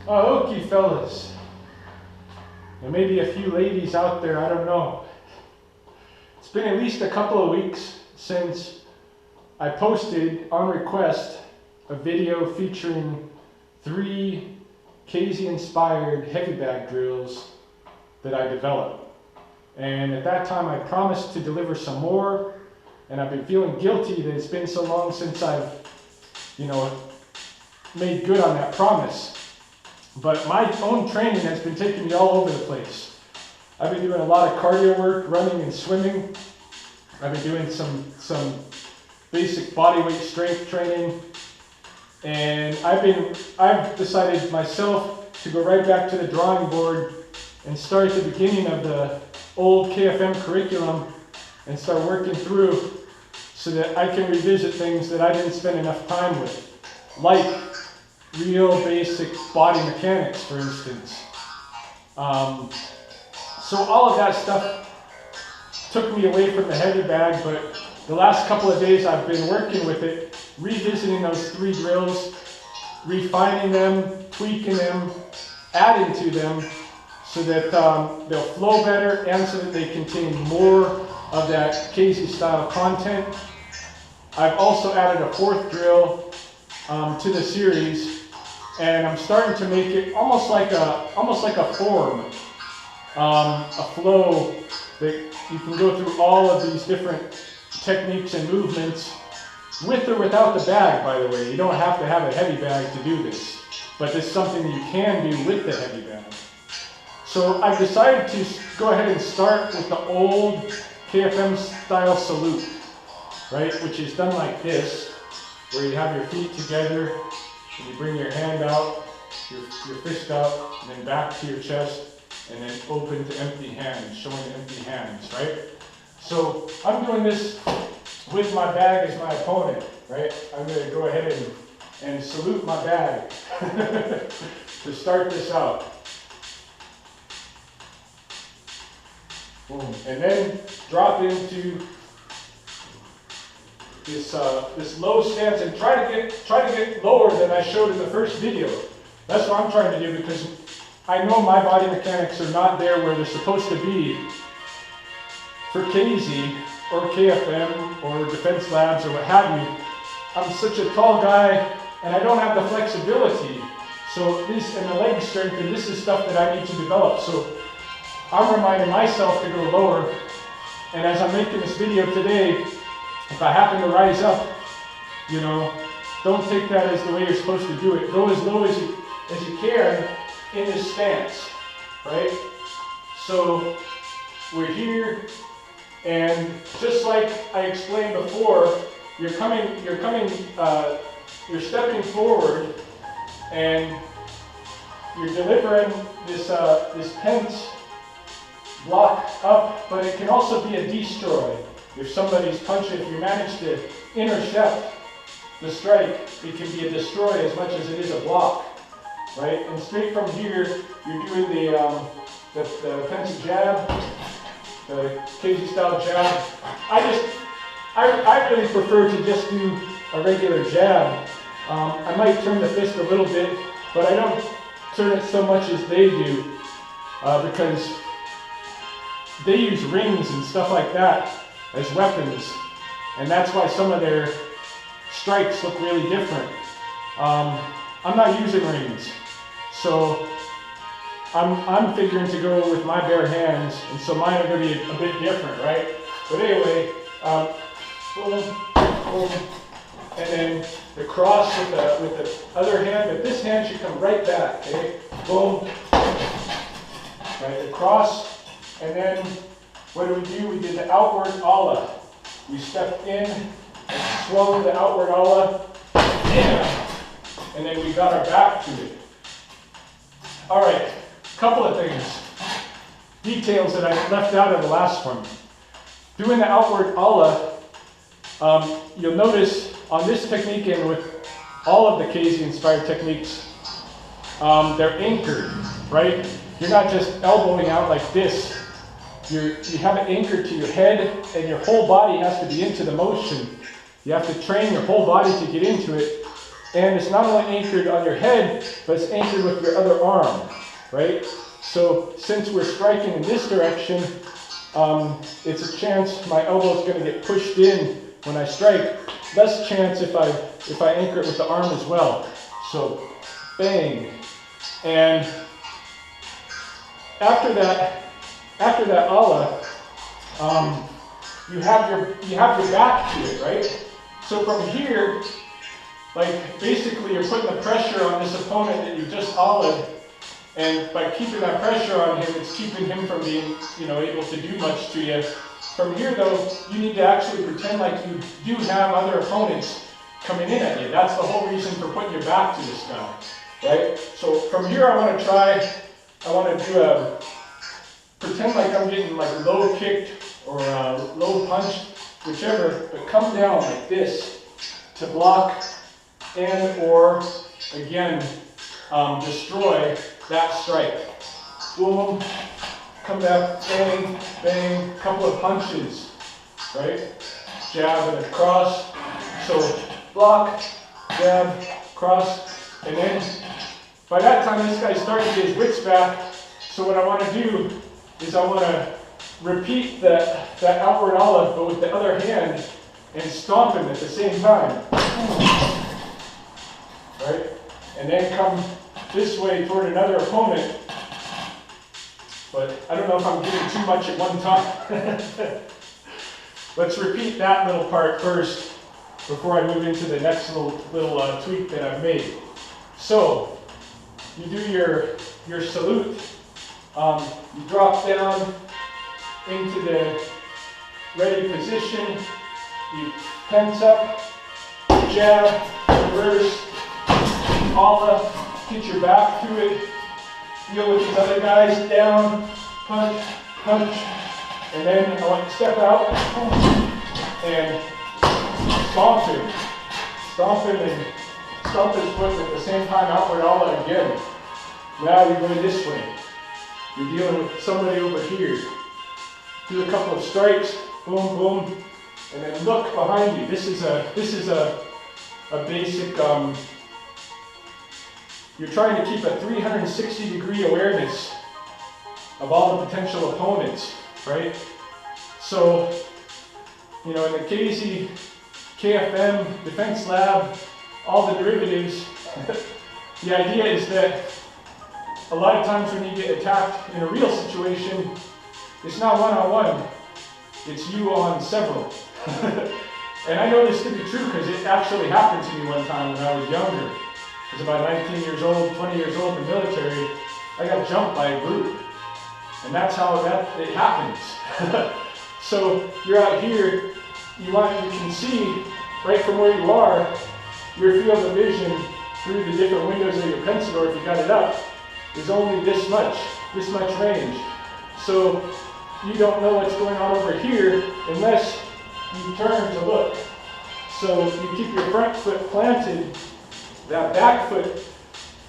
Oh, okay, fellas. There may be a few ladies out there, I don't know. It's been at least a couple of weeks since I posted on request a video featuring 3 Keysi-Inspired heavy bag drills that I developed. And at that time I promised to deliver some more, and I've been feeling guilty that it's been so long since I've, made good on that promise. But my own training has been taking me all over the place. I've been doing a lot of cardio work, running and swimming. I've been doing some basic bodyweight strength training. And I've decided myself to go right back to the drawing board and start at the beginning of the old KFM curriculum and start working through so that I can revisit things that I didn't spend enough time with, like real basic body mechanics, for instance. So all of that stuff took me away from the heavy bag, but the last couple of days I've been working with it, revisiting those 3 drills, refining them, tweaking them, adding to them so that they'll flow better and so that they contain more of that Keysi style content. I've also added a 4th drill to the series, and I'm starting to make it almost like a form, a flow that you can go through all of these different techniques and movements with or without the bag, by the way. You don't have to have a heavy bag to do this, but it's something that you can do with the heavy bag. So I've decided to go ahead and start with the old KFM style salute, right? Which is done like this, where you have your feet together, and you bring your hand out, your fist out, and then back to your chest, and then open to empty hands, showing empty hands, right? So I'm doing this with my bag as my opponent, right? I'm going to go ahead and salute my bag to start this out. Boom. And then drop into this low stance and try to get lower than I showed in the first video. That's what I'm trying to do, because I know my body mechanics are not there where they're supposed to be for Keysi or KFM or Defense Labs or what have you. I'm such a tall guy and I don't have the flexibility. So this and the leg strength, and this is stuff that I need to develop. So I'm reminding myself to go lower. And as I'm making this video today, if I happen to rise up, don't take that as the way you're supposed to do it. Go as low as you can in this stance, right? So we're here, and just like I explained before, you're stepping forward, and you're delivering this pent block up, but it can also be a destroy. If somebody's punching, if you manage to intercept the strike, it can be a destroy as much as it is a block, right? And straight from here, you're doing the pencil jab, the Keysi style jab. I really prefer to just do a regular jab. I might turn the fist a little bit, but I don't turn it so much as they do, because they use rings and stuff like that as weapons, and that's why some of their strikes look really different. I'm not using rings, so I'm figuring to go with my bare hands, and so mine are going to be a bit different, right? But anyway, boom, boom, and then the cross with the other hand, but this hand should come right back, okay? Boom, right, the cross, and then what do? We did the outward Allah. We stepped in and swung the outward Allah, and then we got our back to it. All right, couple of things, details that I left out of the last one. Doing the outward Allah, you'll notice on this technique and with all of the Keysi-Inspired techniques, they're anchored, right? You're not just elbowing out like this. You have it anchored to your head, and your whole body has to be into the motion. You have to train your whole body to get into it, And it's not only anchored on your head, but it's anchored with your other arm, right? So since we're striking in this direction, it's a chance my elbow is going to get pushed in when I strike. Less chance if I anchor it with the arm as well. So bang. And after that ala, you have your back to it, right? So from here, like basically you're putting the pressure on this opponent that you just ala'd, and by keeping that pressure on him, it's keeping him from being, able to do much to you. From here though, you need to actually pretend like you do have other opponents coming in at you. That's the whole reason for putting your back to this guy, right? So from here I want to do a, pretend like I'm getting like low kicked or low punched, whichever, but come down like this to block and or, again, destroy that strike. Boom, come back, bang, bang, couple of punches, right? Jab and a cross. So block, jab, cross, and then by that time this guy's starting to get his wits back. So what I want to do is I want to repeat that outward ala, but with the other hand, and stomp him at the same time. Right? And then come this way toward another opponent. But I don't know if I'm getting too much at one time. Let's repeat that little part first before I move into the next little tweak that I've made. So you do your salute. You drop down into the ready position. You tense up, jab, reverse, ala, get your back to it. Deal with these other guys, down, punch, punch, and then I want to step out and stomp him. Stomp him and stomp his foot at the same time, outward ala again. Now you're going this way. You're dealing with somebody over here. Do a couple of strikes, boom, boom, and then look behind you. This is a basic, you're trying to keep a 360-degree awareness of all the potential opponents, right? So, in the Keysi, KFM, Defense Lab, all the derivatives, the idea is that a lot of times when you get attacked in a real situation, it's not one-on-one, it's you on several. And I know this to be true because it actually happened to me one time when I was younger. I was about 19 years old, 20 years old in the military. I got jumped by a group. And that's how it happens. So you're out here, you can see right from where you are, your field of vision through the different windows of your pencil, or if you got it up, is only this much range. So you don't know what's going on over here unless you turn to look. So you keep your front foot planted, that back foot,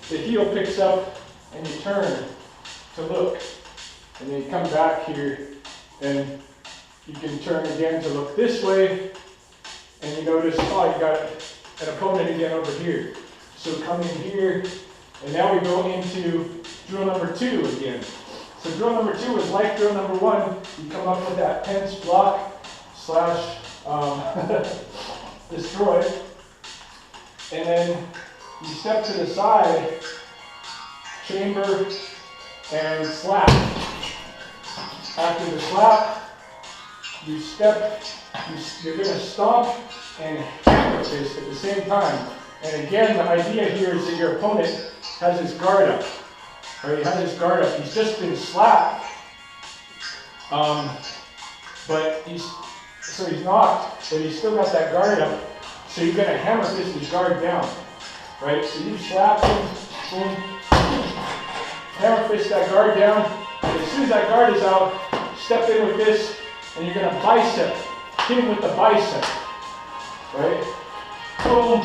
the heel picks up, and you turn to look. And then you come back here, and you can turn again to look this way, and you notice, oh, you got an opponent again over here. So come in here, and now we go into drill number 2 again. So drill number 2 is like drill number 1. You come up with that tense block / destroy, and then you step to the side, chamber, and slap. After the slap, you step, you're going to stomp and hammer fist at the same time. And again, the idea here is that your opponent has his guard up. Or he has his guard up. He's just been slapped. But he's knocked, but he's still got that guard up. So you're going to hammer fist his guard down. Right? So you slap him, boom, hammer fist that guard down. And as soon as that guard is out, step in with this, and you're going to bicep. Hit him with the bicep. Right? Boom.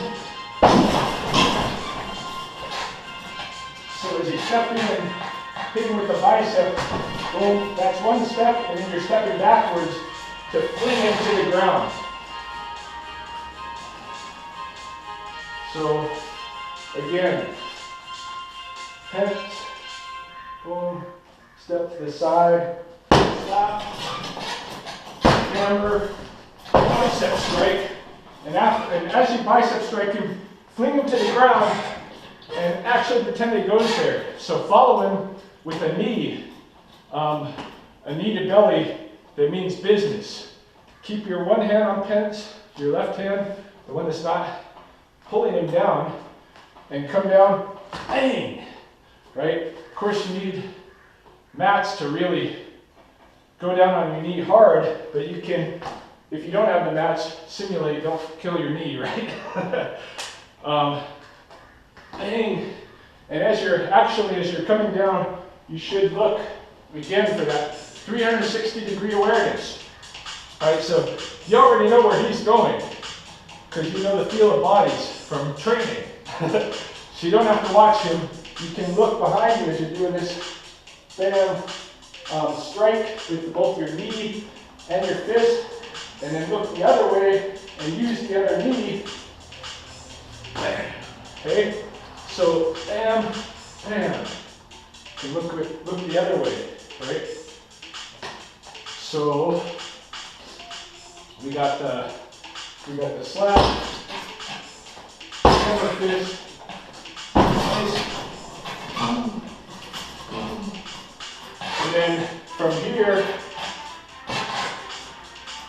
So as you step in and hit him with the bicep, boom, that's one step, and then you're stepping backwards to fling him to the ground. So Again, pent, boom, step to the side, slap, hammer, bicep strike, and as you bicep strike him, fling him to the ground and actually pretend he goes there. So follow him with a knee to belly that means business. Keep your one hand on pent, your left hand, the one that's not pulling him down, and come down, bang, right? Of course you need mats to really go down on your knee hard, but you can, if you don't have the mats, simulate, don't kill your knee, right? Bang, and as you're coming down, you should look again for that 360-degree awareness. All right, so you already know where he's going because you know the feel of bodies from training. So you don't have to watch him. You can look behind you as you're doing this bam strike with both your knee and your fist, and then look the other way and use the other knee. Okay, so bam, bam, and look the other way, right? So we got the slap, hammer fist, nice, and then from here,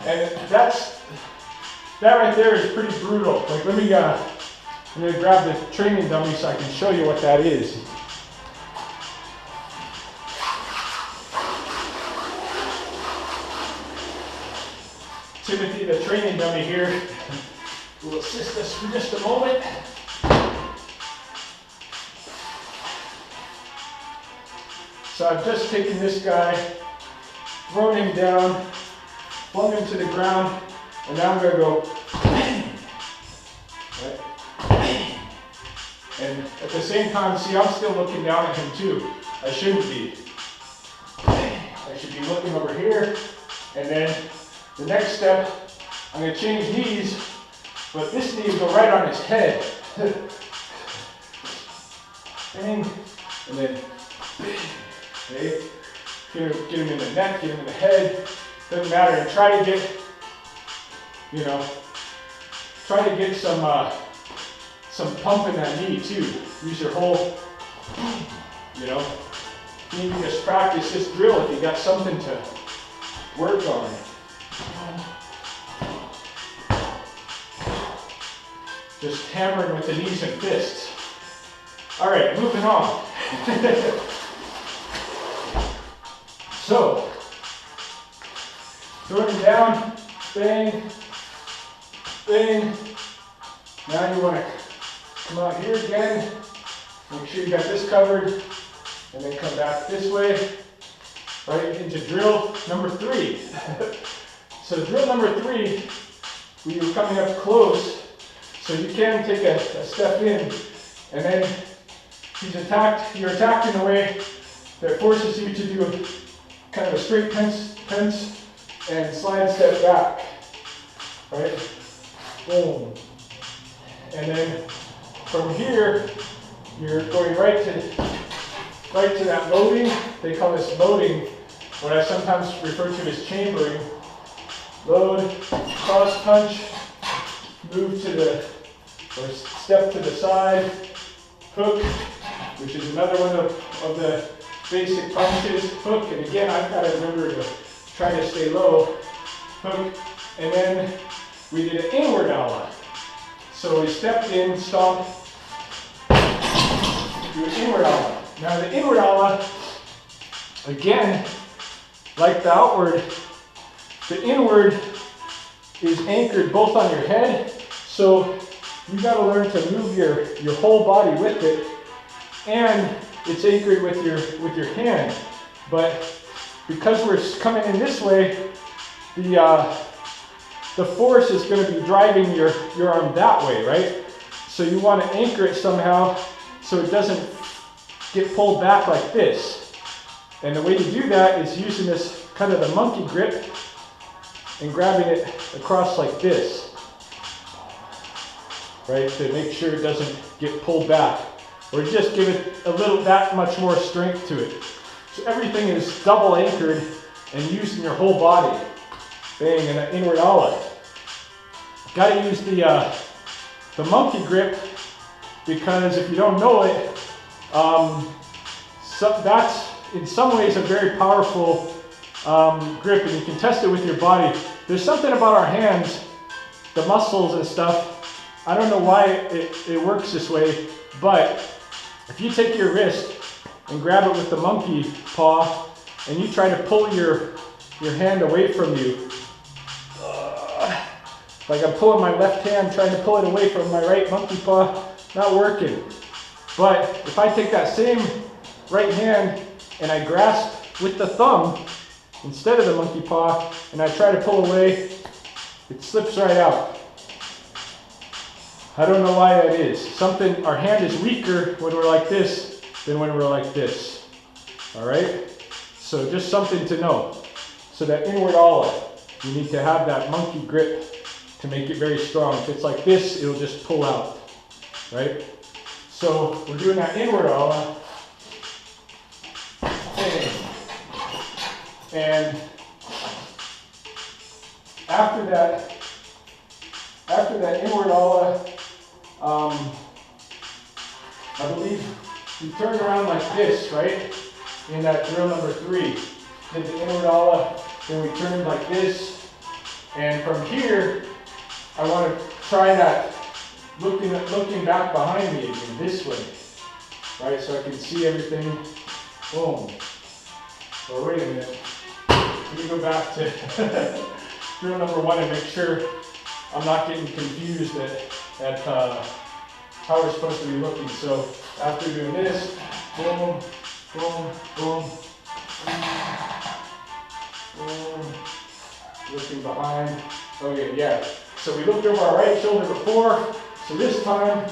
and that right there is pretty brutal. Like I'm gonna grab the training dummy so I can show you what that is. Timothy, the training dummy here, will assist us for just a moment. So I've just taken this guy, thrown him down, flung him to the ground, and now I'm going to go bang, right? Bang. And at the same time, see, I'm still looking down at him too. I shouldn't be. Bang. I should be looking over here, and then the next step, I'm going to change knees, but this knee will go right on his head. Bang, and then bang. Okay? Get him in the neck, get him in the head. Doesn't matter. And try to get, some pump in that knee too. Use your whole, you can just practice this drill if you got something to work on. Just hammering with the knees and fists. All right, moving on. So, throw him down, bang, bang. Now you want to come out here again. Make sure you got this covered, and then come back this way, right into drill number 3. So drill number 3, we were coming up close, so you can take a step in, and then you're attacked in a way that forces you to do kind of a straight pence and slide step back, right? Boom. And then from here, you're going right to that loading. They call this loading, what I sometimes refer to as chambering. Load, cross punch, move or step to the side, hook, which is another one of the basic punches. Hook, and again, I've got to remember to try to stay low. Hook, and then we did an inward ala. So we stepped in, stomped, do an inward ala. Now the inward ala, again, like the outward, the inward is anchored both on your head, so you got to learn to move your whole body with it, and it's anchored with your hand. But because we're coming in this way, the force is going to be driving your arm that way, right? So you want to anchor it somehow so it doesn't get pulled back like this. And the way to do that is using this kind of the monkey grip and grabbing it across like this. right? To make sure it doesn't get pulled back, or just give it a little, that much more strength to it. So everything is double anchored and using your whole body. Bang, and an inward ala. Got to use the monkey grip, because if you don't know it, that's in some ways a very powerful grip, and you can test it with your body. There's something about our hands, the muscles and stuff. I don't know why it works this way, but if you take your wrist and grab it with the monkey paw, and you try to pull your hand away from you, like I'm pulling my left hand, trying to pull it away from my right monkey paw, not working. But if I take that same right hand and I grasp with the thumb instead of the monkey paw, and I try to pull away, it slips right out. I don't know why that is. Our hand is weaker when we're like this than when we're like this. All right? So just something to know. So that inward ala, you need to have that monkey grip to make it very strong. If it's like this, it'll just pull out, right? So we're doing that inward ala. And after that inward ala, I believe we turned around like this, right? In that drill number 3. Did the inward ala, then we turned like this. And from here, I want to try that looking back behind me again, this way. Right, so I can see everything. Boom. Or wait a minute. Let me go back to drill number 1 and make sure I'm not getting confused at how we're supposed to be looking. So after doing this, boom, boom, boom, boom, looking behind. Okay, yeah. So we looked over our right shoulder before. So this time,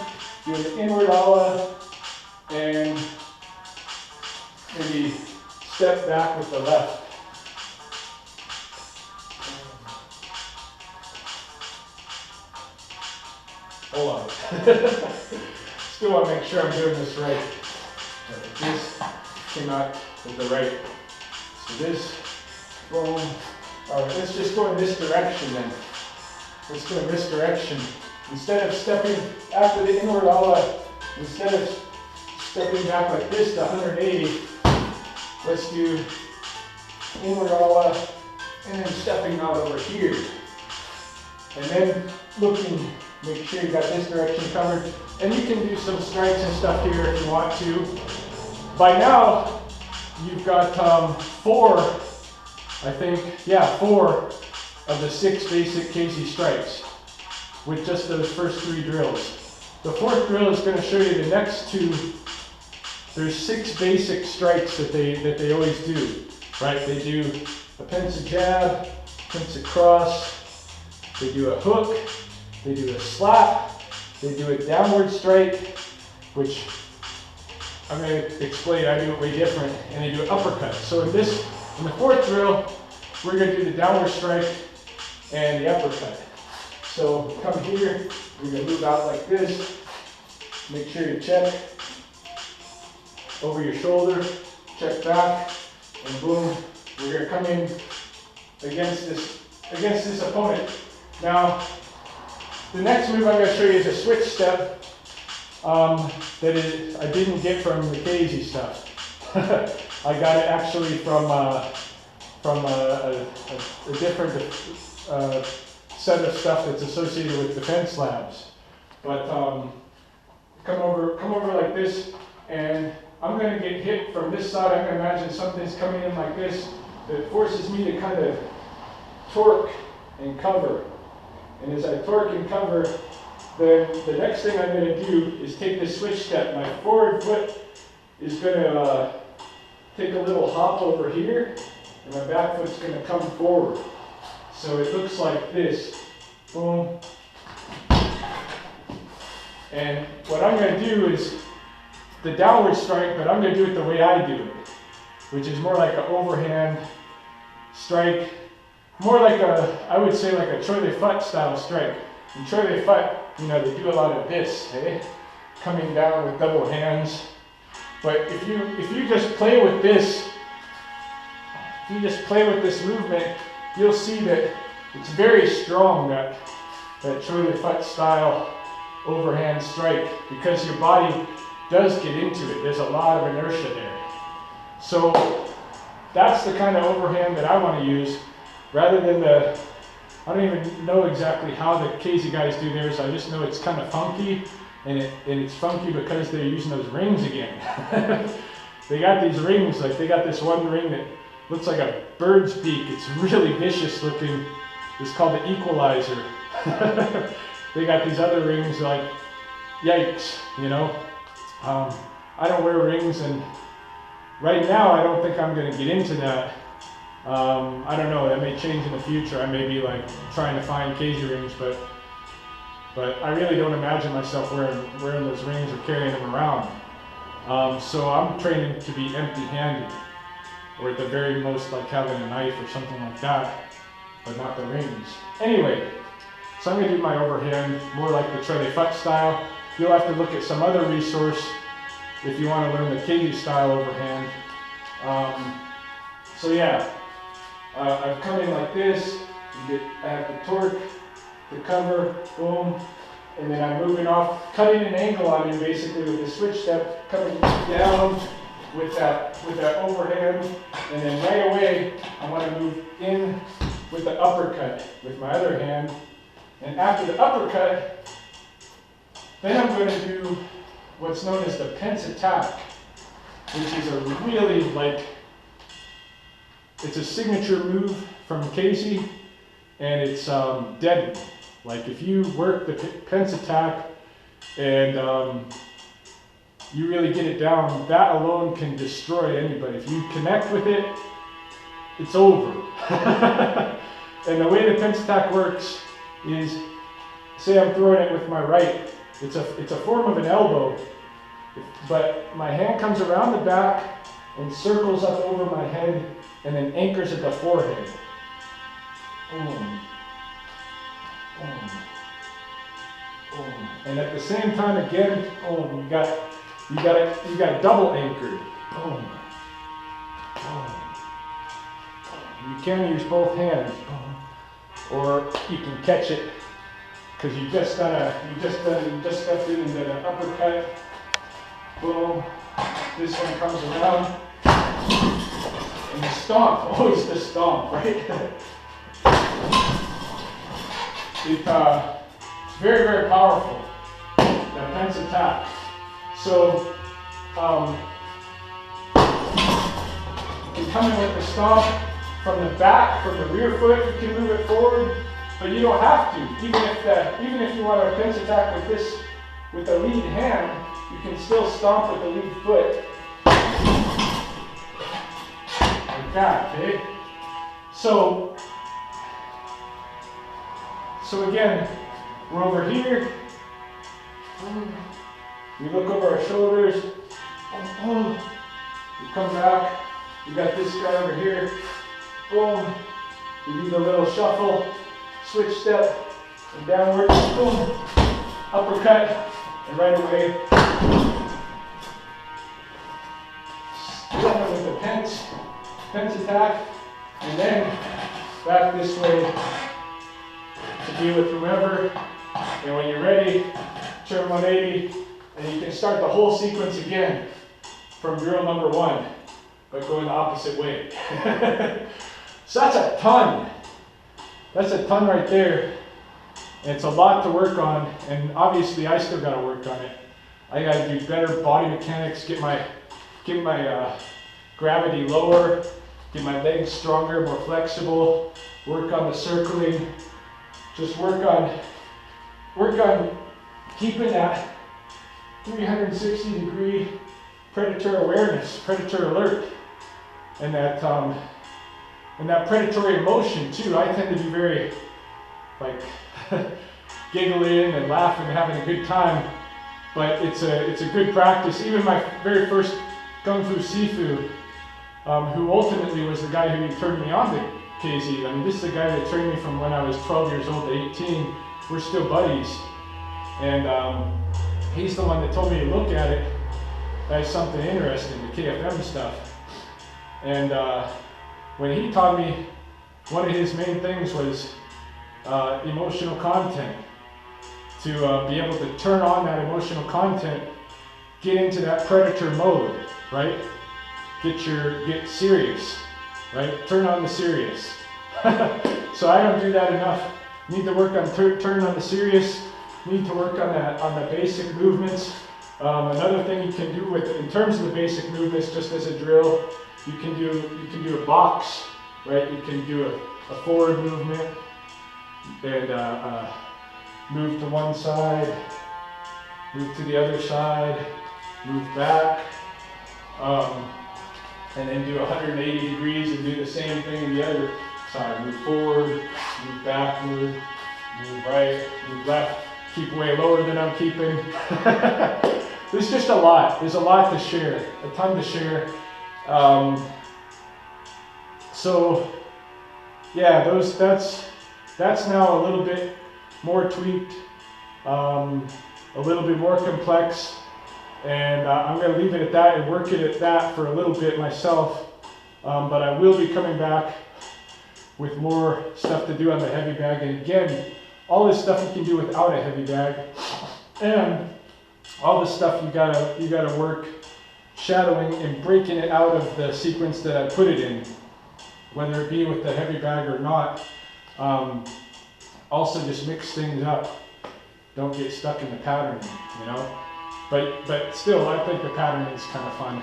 doing the inward ala and maybe step back with the left. Hold on. Still want to make sure I'm doing this right. This came out with the right. So this, boom. All right, let's just go in this direction then. Let's go in this direction. Instead of stepping after the inward ala, instead of stepping back like this to 180, let's do inward ala and then stepping out over here. And then looking, make sure you got this direction covered. And you can do some strikes and stuff here if you want to. By now, you've got 4 of the 6 basic Keysi strikes with just those first 3 drills. The 4th drill is going to show you the next 2. There's 6 basic strikes that they always do, right? They do a pincer jab, pincer cross, they do a hook, they do a slap, they do a downward strike, which I'm going to explain, I do it way different, and they do an uppercut. So in the 4th drill, we're going to do the downward strike and the uppercut. So come here, we're going to move out like this, make sure you check over your shoulder, check back, and boom, we're going to come in against this opponent. Now, the next move I'm going to show you is a switch step I didn't get from the Keysi stuff. I got it actually from a different set of stuff that's associated with defense labs. But come over like this, and I'm going to get hit from this side. I'm going to imagine something's coming in like this that forces me to kind of torque and cover. And as I torque and cover, then the next thing I'm going to do is take this switch step. My forward foot is going to take a little hop over here, and my back foot's going to come forward. So it looks like this. Boom. And what I'm going to do is the downward strike, but I'm going to do it the way I do it, which is more like an overhand strike, more like I would say like a Troy Le Fut style strike. In Troy Le Fut, you know, they do a lot of this, eh? Coming down with double hands. But if you just play with this, movement, you'll see that it's very strong, that Choi Li Fut style overhand strike, because your body does get into it. There's a lot of inertia there. So that's the kind of overhand that I want to use, rather than I don't even know exactly how the Keysi guys do theirs. I just know it's kind of funky, and it's funky because they're using those rings again. They got these rings, like they got this one ring that looks like a bird's beak. It's really vicious looking. It's called the equalizer. They got these other rings, like, yikes, you know. I don't wear rings, and right now I don't think I'm going to get into that. I don't know, that may change in the future. I may be like trying to find Keysi rings, but I really don't imagine myself wearing those rings or carrying them around. So I'm training to be empty-handed, or at the very most like having a knife or something like that, but not the rings. Anyway, so I'm going to do my overhand more like the Choi Li Fut style. You'll have to look at some other resource if you want to learn the Keysi style overhand. So yeah, I've come in like this. I have the torque, the cover, boom, and then I'm moving off, cutting an angle on him basically with the switch step, coming down with that overhand, and then right away I want to move in with the uppercut with my other hand. And after the uppercut, then I'm going to do what's known as the Pence attack, which is a really, like, it's a signature move from Keysi, and it's deadly. Like, if you work the Pence attack and you really get it down, that alone can destroy anybody. If you connect with it, it's over. And the way the Pence attack works is, say I'm throwing it with my right, it's a form of an elbow, but my hand comes around the back and circles up over my head and then anchors at the forehead. Boom. Boom. Boom. And at the same time again, boom, you got double anchored. Boom. Boom. You can use both hands. Boom. Or you can catch it, because you just stepped into the uppercut. Boom. This one comes around. And the stomp, always the stomp, right? It's very, very powerful, the Pence attack. So, you can come in with the stomp from the back, from the rear foot, you can move it forward, but you don't have to. Even if you want a Pence attack with this, with the lead hand, you can still stomp with the lead foot. Like that, okay? So again, we're over here. We look over our shoulders. We come back. We got this guy over here. Boom. We do the little shuffle, switch step, and downward. Boom. Uppercut, and right away. Still with the Pence attack, and then back this way to be with whomever. And when you're ready, turn 180, and you can start the whole sequence again from drill number 1, but going the opposite way. So that's a ton. That's a ton right there. And it's a lot to work on, and obviously I still got to work on it. I got to do better body mechanics, get my gravity lower, get my legs stronger, more flexible, work on the circling, just work on keeping that 360-degree predator awareness, predator alert, and that predatory motion too. I tend to be very like giggling and laughing and having a good time, but it's a good practice. Even my very first Kung Fu Sifu, who ultimately was the guy who turned me on to Keysi. I mean, this is the guy that trained me from when I was 12 years old to 18. We're still buddies. And he's the one that told me to look at it as something interesting, the KFM stuff. And when he taught me, one of his main things was emotional content. To be able to turn on that emotional content, get into that predator mode, right? Get serious, right? Turn on the serious. So I don't do that enough. Need to work on turning on the serious. Need to work on the basic movements. Another thing you can do in terms of the basic movements, just as a drill, you can do a box, right? You can do a forward movement and move to one side, move to the other side, move back, and then do 180 degrees and do the same thing in the other side. Move forward, move backward, move right, move left. Keep way lower than I'm keeping. There's just a lot. There's a lot to share, a ton to share. So yeah, that's now a little bit more tweaked, a little bit more complex, and I'm going to leave it at that and work it at that for a little bit myself. But I will be coming back with more stuff to do on the heavy bag. And again, all this stuff you can do without a heavy bag, and all this stuff you gotta work shadowing and breaking it out of the sequence that I put it in, whether it be with the heavy bag or not. Also, just mix things up. Don't get stuck in the patterning, you know. But still, I think the patterning is kind of fun,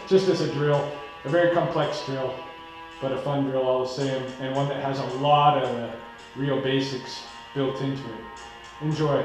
just as a drill, a very complex drill, but a fun drill all the same, and one that has a lot of real basics built into it. Enjoy.